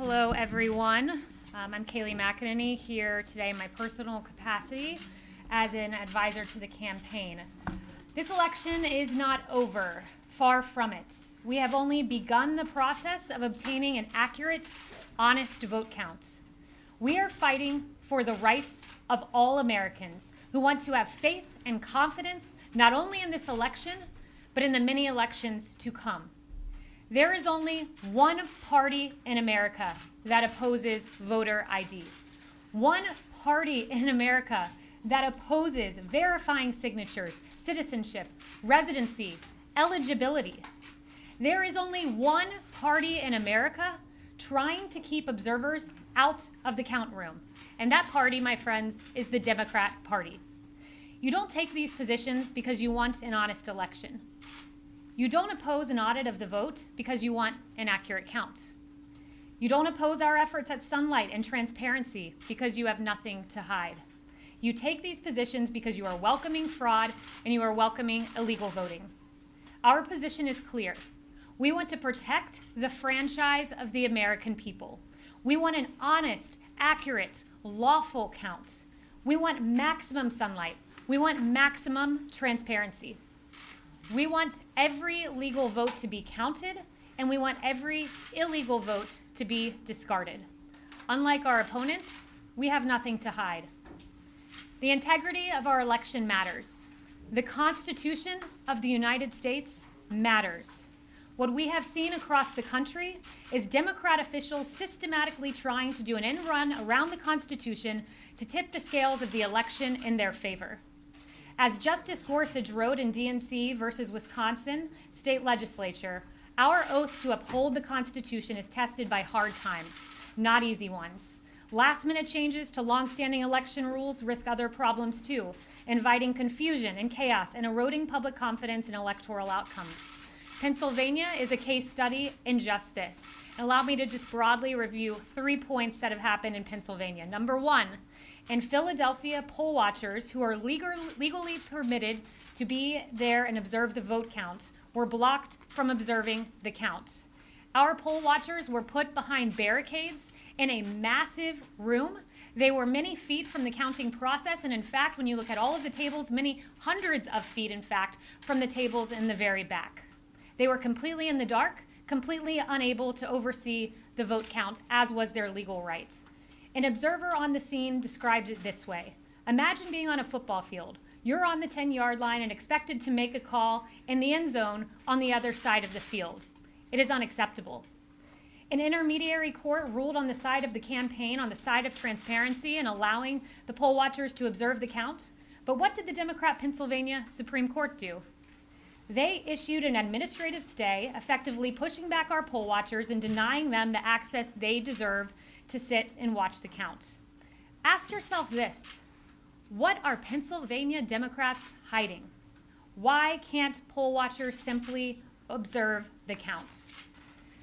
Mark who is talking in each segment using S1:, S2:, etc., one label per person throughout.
S1: Hello, everyone. I'm Kayleigh McEnany here today in my personal capacity as an advisor to the campaign. This election is not over, far from it. We have only begun the process of obtaining an accurate, honest vote count. We are fighting for the rights of all Americans who want to have faith and confidence not only in this election, but in the many elections to come. There is only one party in America that opposes voter ID. One party in America that opposes verifying signatures, citizenship, residency, eligibility. There is only one party in America trying to keep observers out of the count room. And that party, my friends, is the Democrat Party. You don't take these positions because you want an honest election. You don't oppose an audit of the vote because you want an accurate count. You don't oppose our efforts at sunlight and transparency because you have nothing to hide. You take these positions because you are welcoming fraud and you are welcoming illegal voting. Our position is clear. We want to protect the franchise of the American people. We want an honest, accurate, lawful count. We want maximum sunlight. We want maximum transparency. We want every legal vote to be counted, and we want every illegal vote to be discarded. Unlike our opponents, we have nothing to hide. The integrity of our election matters. The Constitution of the United States matters. What we have seen across the country is Democrat officials systematically trying to do an end run around the Constitution to tip the scales of the election in their favor. As Justice Gorsuch wrote in DNC versus Wisconsin State Legislature, our oath to uphold the Constitution is tested by hard times, not easy ones. Last-minute changes to long-standing election rules risk other problems too, inviting confusion and chaos and eroding public confidence in electoral outcomes. Pennsylvania is a case study in just this. Allow me to just broadly review 3 points that have happened in Pennsylvania. Number one, in Philadelphia, poll watchers who are legally permitted to be there and observe the vote count were blocked from observing the count. Our poll watchers were put behind barricades in a massive room. They were many feet from the counting process, and in fact, when you look at all of the tables, many hundreds of feet, in fact, from the tables in the very back. They were completely in the dark, completely unable to oversee the vote count, as was their legal right. An observer on the scene described it this way. Imagine being on a football field. You're on the 10-yard line and expected to make a call in the end zone on the other side of the field. It is unacceptable. An intermediary court ruled on the side of the campaign, on the side of transparency and allowing the poll watchers to observe the count. But what did the Democrat Pennsylvania Supreme Court do? They issued an administrative stay, effectively pushing back our poll watchers and denying them the access they deserve to sit and watch the count. Ask yourself this: what are Pennsylvania Democrats hiding? Why can't poll watchers simply observe the count?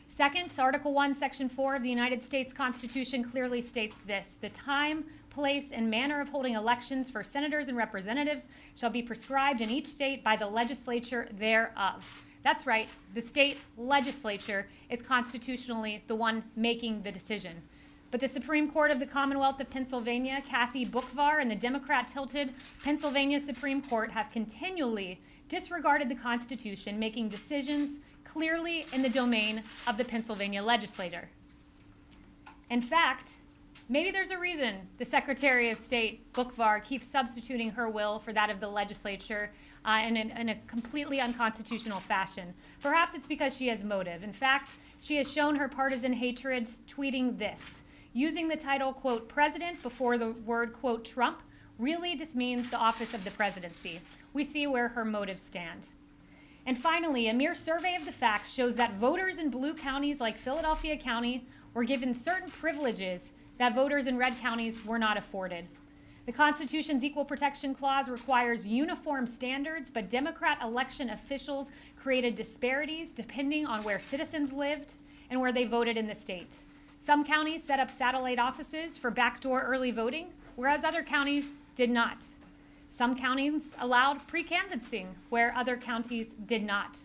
S1: Second, Article 1, Section 4 of the United States Constitution clearly states this: the time, place, and manner of holding elections for senators and representatives shall be prescribed in each state by the legislature thereof. That's right, the state legislature is constitutionally the one making the decision. But the Supreme Court of the Commonwealth of Pennsylvania, Kathy Boockvar, and the Democrat-tilted Pennsylvania Supreme Court have continually disregarded the Constitution, making decisions clearly in the domain of the Pennsylvania legislator. In fact, maybe there's a reason the Secretary of State, Boockvar, keeps substituting her will for that of the legislature in a completely unconstitutional fashion. Perhaps it's because she has motive. In fact, she has shown her partisan hatred tweeting this: using the title, quote, president before the word, quote, Trump really just means the office of the presidency. We see where her motives stand. And finally, a mere survey of the facts shows that voters in blue counties like Philadelphia County were given certain privileges that voters in red counties were not afforded. The Constitution's Equal Protection Clause requires uniform standards, but Democrat election officials created disparities depending on where citizens lived and where they voted in the state. Some counties set up satellite offices for backdoor early voting, whereas other counties did not. Some counties allowed pre-canvassing, where other counties did not.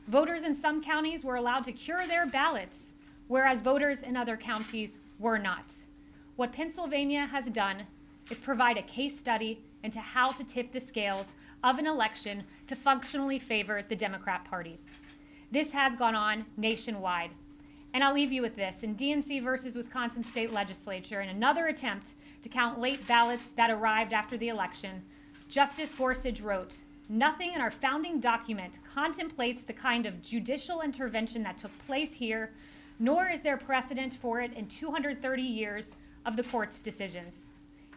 S1: Voters in some counties were allowed to cure their ballots whereas voters in other counties were not. What Pennsylvania has done is provide a case study into how to tip the scales of an election to functionally favor the Democrat Party. This has gone on nationwide. And I'll leave you with this. In DNC versus Wisconsin State Legislature, in another attempt to count late ballots that arrived after the election, Justice Gorsuch wrote, "Nothing in our founding document contemplates the kind of judicial intervention that took place here, nor is there precedent for it in 230 years of the court's decisions."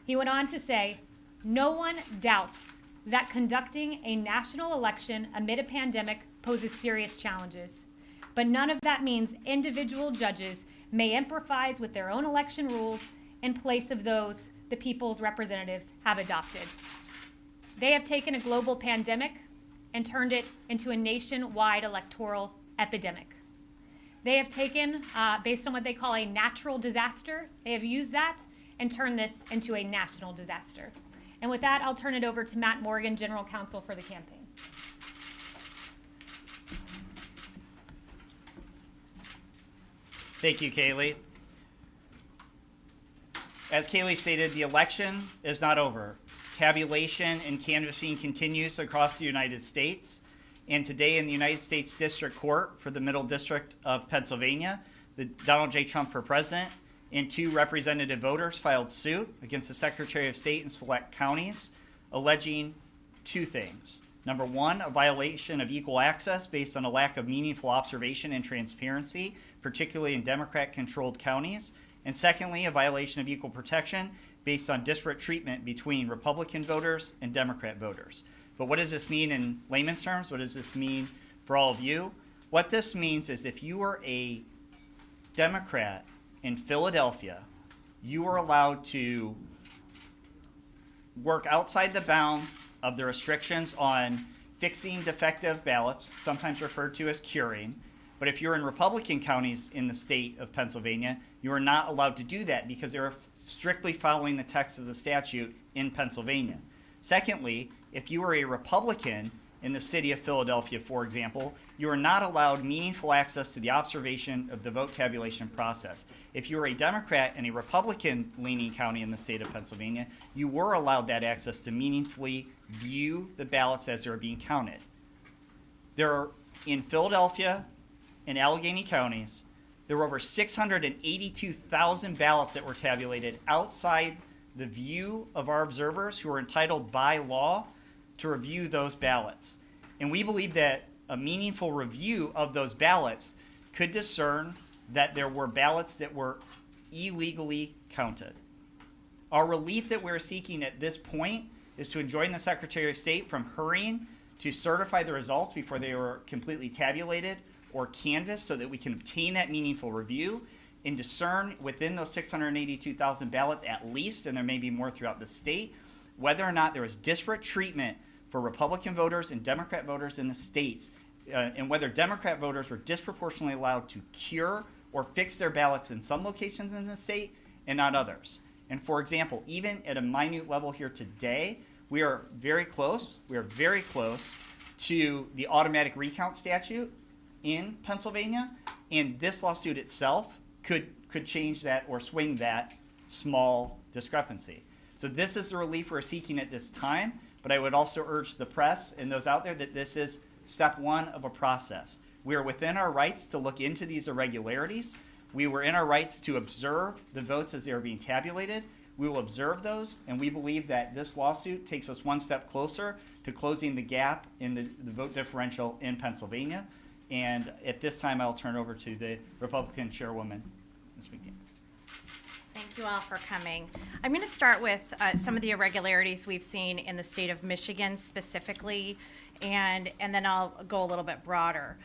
S1: He went on to say, "No one doubts that conducting a national election amid a pandemic poses serious challenges. But none of that means individual judges may improvise with their own election rules in place of those the people's representatives have adopted." They have taken a global pandemic and turned it into a nationwide electoral epidemic. They have taken, based on what they call a natural disaster, they have used that and turned this into a national disaster. And with that, I'll turn it over to Matt Morgan, General Counsel for the campaign.
S2: Thank you, Kayleigh. As Kayleigh stated, the election is not over. Tabulation and canvassing continues across the United States. And today in the United States District Court for the Middle District of Pennsylvania, the Donald J. Trump for president and 2 representative voters filed suit against the Secretary of State in select counties, alleging 2 things. Number 1, a violation of equal access based on a lack of meaningful observation and transparency, particularly in Democrat-controlled counties. And secondly, a violation of equal protection based on disparate treatment between Republican voters and Democrat voters. But what does this mean in layman's terms? What does this mean for all of you? What this means is if you are a Democrat in Philadelphia, you are allowed to work outside the bounds of the restrictions on fixing defective ballots, sometimes referred to as curing. But if you're in Republican counties in the state of Pennsylvania, you are not allowed to do that because they're strictly following the text of the statute in Pennsylvania. Secondly, if you are a Republican in the city of Philadelphia, for example, you are not allowed meaningful access to the observation of the vote tabulation process. If you are a Democrat in a Republican-leaning county in the state of Pennsylvania, you were allowed that access to meaningfully view the ballots as they are being counted. There are, in Philadelphia and Allegheny counties, there were over 682,000 ballots that were tabulated outside the view of our observers who are entitled by law to review those ballots. And we believe that a meaningful review of those ballots could discern that there were ballots that were illegally counted. Our relief that we're seeking at this point is to enjoin the Secretary of State from hurrying to certify the results before they were completely tabulated or canvassed so that we can obtain that meaningful review and discern within those 682,000 ballots at least, and there may be more throughout the state, whether or not there was disparate treatment for Republican voters and Democrat voters in the states, and whether Democrat voters were disproportionately allowed to cure or fix their ballots in some locations in the state and not others. And for example, even at a minute level here today, we are very close to the automatic recount statute in Pennsylvania, and this lawsuit itself could change that or swing that small discrepancy. So this is the relief we're seeking at this time, but I would also urge the press and those out there that this is step 1 of a process. We are within our rights to look into these irregularities. We were in our rights to observe the votes as they are being tabulated. We will observe those, and we believe that this lawsuit takes us one step closer to closing the gap in the vote differential in Pennsylvania. And at this time, I'll turn over to the Republican Chairwoman, Ms. McDaniel.
S3: Thank you all for coming. I'm going to start with some of the irregularities we've seen in the state of Michigan specifically, and then I'll go a little bit broader.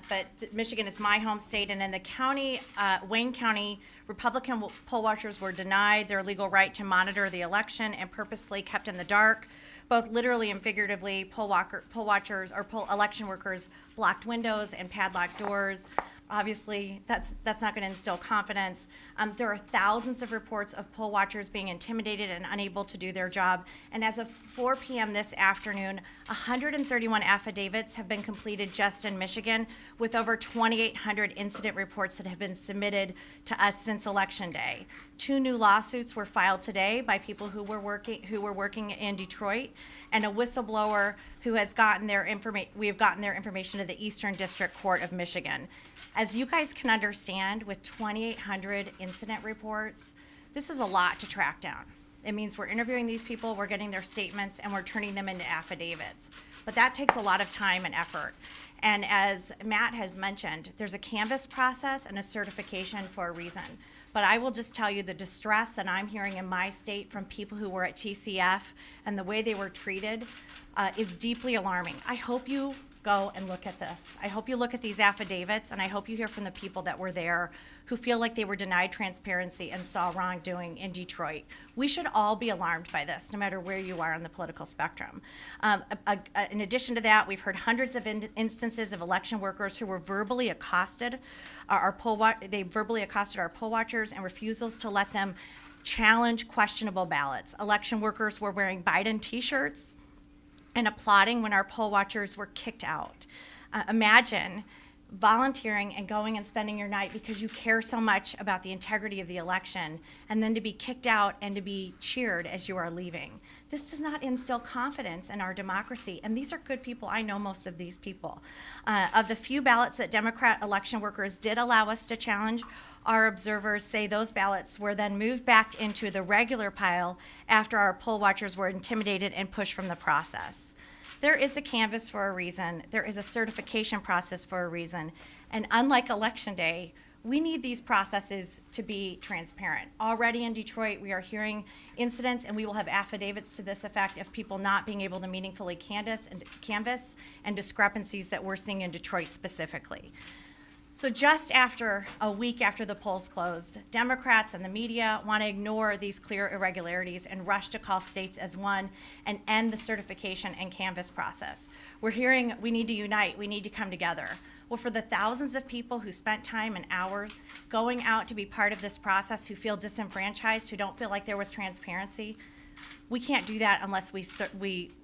S3: But Michigan is my home state, and in the county, Wayne County, Republican poll watchers were denied their legal right to monitor the election and purposely kept in the dark. Both literally and figuratively, poll watchers or election workers blocked windows and padlocked doors. Obviously, that's not going to instill confidence. There are thousands of reports of poll watchers being intimidated and unable to do their job. And as of 4 p.m. this afternoon, 131 affidavits have been completed just in Michigan, with over 2,800 incident reports that have been submitted to us since Election Day. 2 new lawsuits were filed today by people who were working in Detroit, and a whistleblower who has gotten their information. We have gotten their information to the Eastern District Court of Michigan. As you guys can understand, with 2,800 incident reports, this is a lot to track down. It means we're interviewing these people, we're getting their statements, and we're turning them into affidavits. But that takes a lot of time and effort. And as Matt has mentioned, there's a canvass process and a certification for a reason. But I will just tell you the distress that I'm hearing in my state from people who were at TCF and the way they were treated is deeply alarming. I hope you go and look at this. I hope you look at these affidavits, and I hope you hear from the people that were there who feel like they were denied transparency and saw wrongdoing in Detroit. We should all be alarmed by this, no matter where you are on the political spectrum. In addition to that, we've heard hundreds of instances of election workers who were verbally accosted. They verbally accosted our poll watchers and refusals to let them challenge questionable ballots. Election workers were wearing Biden t-shirts and applauding when our poll watchers were kicked out. Imagine volunteering and going and spending your night because you care so much about the integrity of the election, and then to be kicked out and to be cheered as you are leaving. This does not instill confidence in our democracy, and these are good people. I know most of these people. Of the few ballots that Democrat election workers did allow us to challenge, our observers say those ballots were then moved back into the regular pile after our poll watchers were intimidated and pushed from the process. There is a canvass for a reason. There is a certification process for a reason. And unlike Election Day, we need these processes to be transparent. Already in Detroit, we are hearing incidents, and we will have affidavits to this effect, of people not being able to meaningfully canvass and discrepancies that we're seeing in Detroit specifically. So just after a week after the polls closed, Democrats and the media want to ignore these clear irregularities and rush to call states as one and end the certification and canvass process. We're hearing we need to unite, we need to come together. Well, for the thousands of people who spent time and hours going out to be part of this process, who feel disenfranchised, who don't feel like there was transparency, we can't do that unless we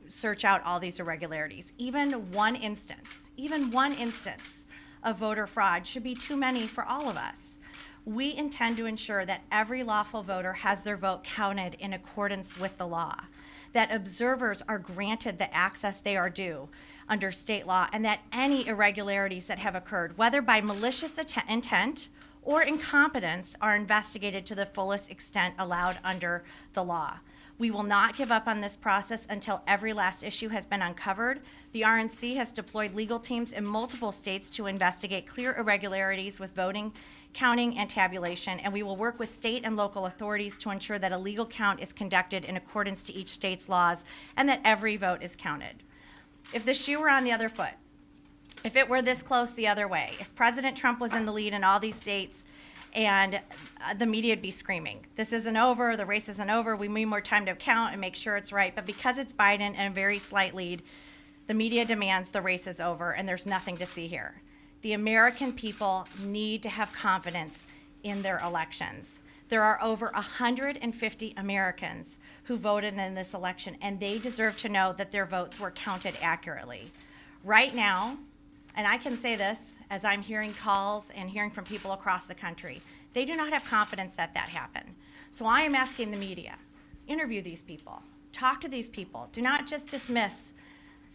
S3: search out all these irregularities. Even one instance of voter fraud should be too many for all of us. We intend to ensure that every lawful voter has their vote counted in accordance with the law, that observers are granted the access they are due under state law, and that any irregularities that have occurred, whether by malicious intent or incompetence, are investigated to the fullest extent allowed under the law. We will not give up on this process until every last issue has been uncovered. The RNC has deployed legal teams in multiple states to investigate clear irregularities with voting, counting, and tabulation, and we will work with state and local authorities to ensure that a legal count is conducted in accordance to each state's laws and that every vote is counted. If the shoe were on the other foot, if it were this close the other way, if President Trump was in the lead in all these states, and the media would be screaming, this isn't over, the race isn't over, we need more time to count and make sure it's right. But because it's Biden and a very slight lead, the media demands the race is over and there's nothing to see here. The American people need to have confidence in their elections. There are over 150 Americans who voted in this election, and they deserve to know that their votes were counted accurately. Right now, and I can say this as I'm hearing calls and hearing from people across the country, they do not have confidence that that happened. So I am asking the media, interview these people, talk to these people. Do not just dismiss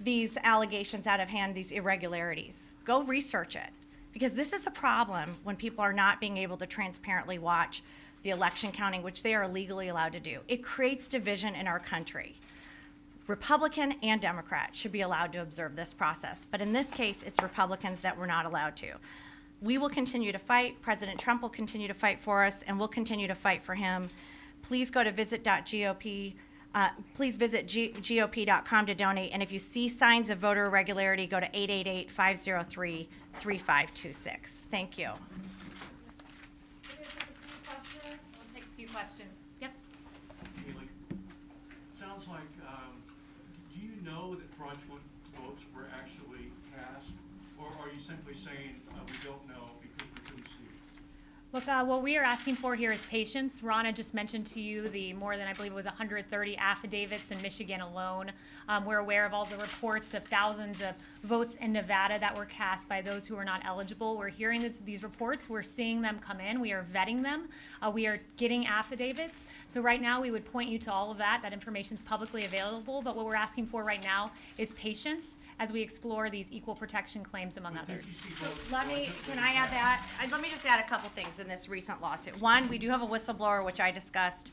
S3: these allegations out of hand, these irregularities. Go research it, because this is a problem when people are not being able to transparently watch the election counting, which they are legally allowed to do. It creates division in our country. Republican and Democrat should be allowed to observe this process. But in this case, it's Republicans that we're not allowed to. We will continue to fight. President Trump will continue to fight for us, and we'll continue to fight for him. Please go to visit.gop. Please visit gop.com to donate. And if you see signs of voter irregularity, go to 888-503-3526. Thank you.
S1: We'll take a few questions. Yep.
S4: Kayleigh, sounds like, do you know that fraudulent votes were actually cast? Or are you simply saying we don't know because
S1: Look, what we are asking for here is patience. Ronna just mentioned to you the more than, I believe it was 130 affidavits in Michigan alone. We're aware of all the reports of thousands of votes in Nevada that were cast by those who were not eligible. We're hearing these reports. We're seeing them come in. We are vetting them. We are getting affidavits. So right now we would point you to all of that. That information is publicly available. But what we're asking for right now is patience as we explore these equal protection claims, among others.
S3: Can I add that? Let me just add a couple things in this recent lawsuit. One, we do have a whistleblower, which I discussed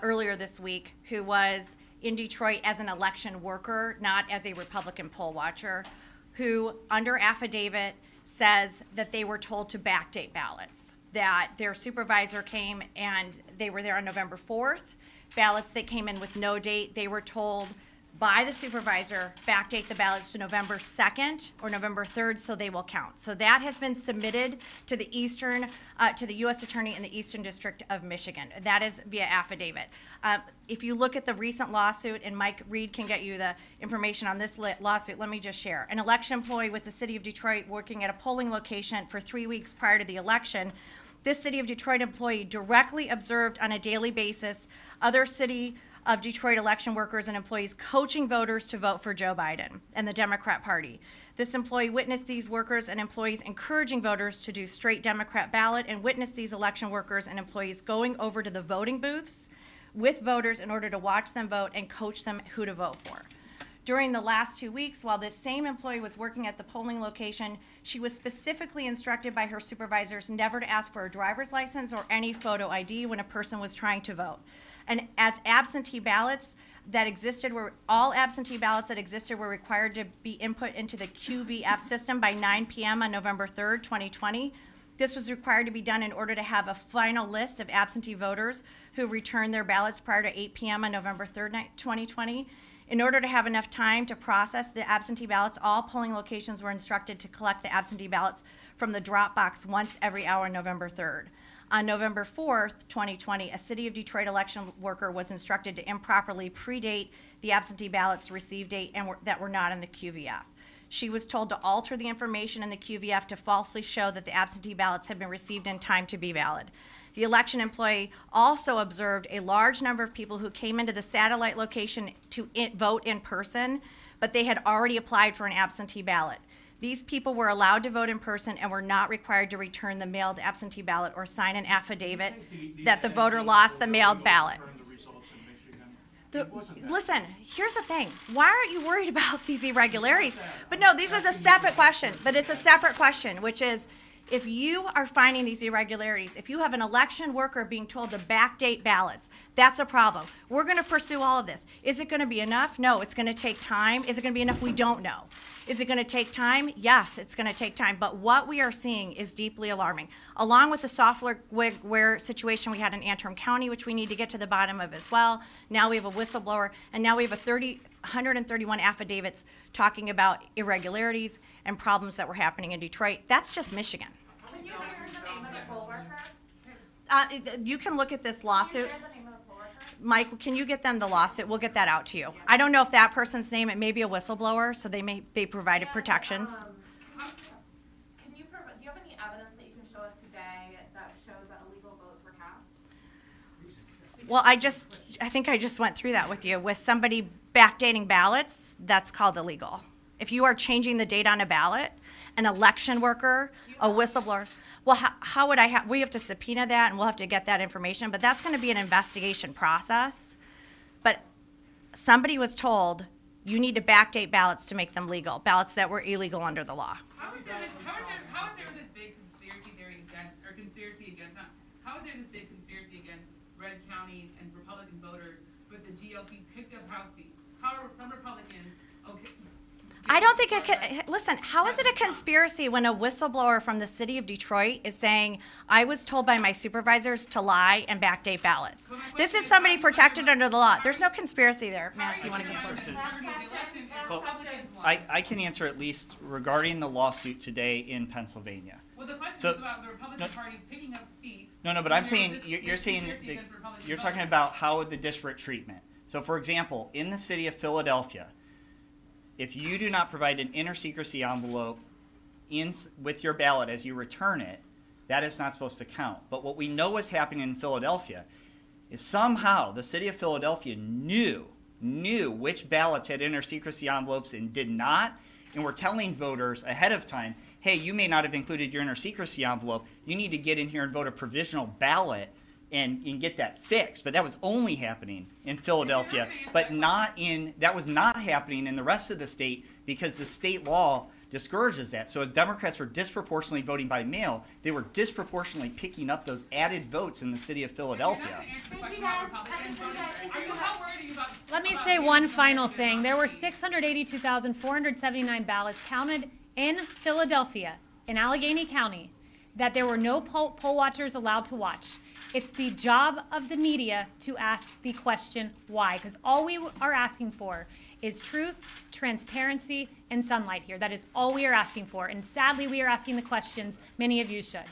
S3: earlier this week, who was in Detroit as an election worker, not as a Republican poll watcher, who under affidavit says that they were told to backdate ballots, that their supervisor came and they were there on November 4th. Ballots that came in with no date, they were told by the supervisor, backdate the ballots to November 2nd or November 3rd so they will count. So that has been submitted to the to the U.S. Attorney in the Eastern District of Michigan. That is via affidavit. If you look at the recent lawsuit, and Mike Reed can get you the information on this lawsuit, let me just share. An election employee with the City of Detroit working at a polling location for 3 weeks prior to the election. This City of Detroit employee directly observed on a daily basis other City of Detroit election workers and employees coaching voters to vote for Joe Biden and the Democrat Party. This employee witnessed these workers and employees encouraging voters to do straight Democrat ballot and witnessed these election workers and employees going over to the voting booths with voters in order to watch them vote and coach them who to vote for. During the last 2 weeks, while this same employee was working at the polling location, she was specifically instructed by her supervisors never to ask for a driver's license or any photo ID when a person was trying to vote. And as absentee ballots that existed all absentee ballots that existed were required to be input into the QVF system by 9 p.m. on November 3rd, 2020. This was required to be done in order to have a final list of absentee voters who returned their ballots prior to 8 p.m. on November 3rd, 2020. In order to have enough time to process the absentee ballots, all polling locations were instructed to collect the absentee ballots from the drop box once every hour on November 3rd. On November 4th, 2020, a City of Detroit election worker was instructed to improperly predate the absentee ballots receive date and that were not in the QVF. She was told to alter the information in the QVF to falsely show that the absentee ballots had been received in time to be valid. The election employee also observed a large number of people who came into the satellite location to vote in person, but they had already applied for an absentee ballot. These people were allowed to vote in person and were not required to return the mailed absentee ballot or sign an affidavit that the voter lost the mailed ballot. Listen, here's the thing. Why aren't you worried about these irregularities? But no, this is a separate question. But it's a separate question, which is, if you are finding these irregularities, if you have an election worker being told to backdate ballots, that's a problem. We're going to pursue all of this. Is it going to be enough? No, it's going to take time. Is it going to be enough? We don't know. Is it going to take time? Yes, it's going to take time. But what we are seeing is deeply alarming. Along with the software situation we had in Antrim County, which we need to get to the bottom of as well. Now we have a whistleblower, and now we have 131 affidavits talking about irregularities and problems that were happening in Detroit. That's just Michigan.
S5: Can you share the name of the poll worker?
S3: You can look at this lawsuit. Mike, can you get them the lawsuit? We'll get that out to you. I don't know if that person's name, it may be a whistleblower, so they may be provided protections.
S5: Do you have any evidence that you can show us today that shows that illegal votes were cast?
S3: Well, I think I just went through that with you. With somebody backdating ballots, that's called illegal. If you are changing the date on a ballot, an election worker, a whistleblower, well, how would we have to subpoena that and we'll have to get that information, but that's going to be an investigation process. But somebody was told, you need to backdate ballots to make them legal, ballots that were illegal under the law.
S6: How is there this big conspiracy theory against, or conspiracy against, how is there this big conspiracy against red counties and Republican voters with the GOP picked up House seats? How are some Republicans, okay.
S3: I don't think it can, listen, how is it a conspiracy when a whistleblower from the City of Detroit is saying, I was told by my supervisors to lie and backdate ballots? This is somebody protected under the law. There's no conspiracy there. Matt, if you want to get forward.
S2: Well, I can answer at least regarding the lawsuit today in Pennsylvania.
S6: Well, the question
S2: So-
S6: is about the Republican Party picking up seats.
S2: No, but I'm saying, you're saying, you're talking about how the disparate treatment. So for example, in the city of Philadelphia, if you do not provide an inter secrecy envelope with your ballot as you return it, that is not supposed to count. But what we know is happening in Philadelphia is somehow the city of Philadelphia knew which ballots had inner secrecy envelopes and did not, and were telling voters ahead of time, hey, you may not have included your inner secrecy envelope. You need to get in here and vote a provisional ballot and get that fixed. But that was only happening in Philadelphia, but that was not happening in the rest of the state because the state law discourages that. So as Democrats were disproportionately voting by mail, they were disproportionately picking up those added votes in the city of Philadelphia.
S1: Let me say one final thing. There were 682,479 ballots counted in Philadelphia, in Allegheny County, that there were no poll watchers allowed to watch. It's the job of the media to ask the question why, because all we are asking for is truth, transparency, and sunlight here. That is all we are asking for. And sadly, we are asking the questions many of you should.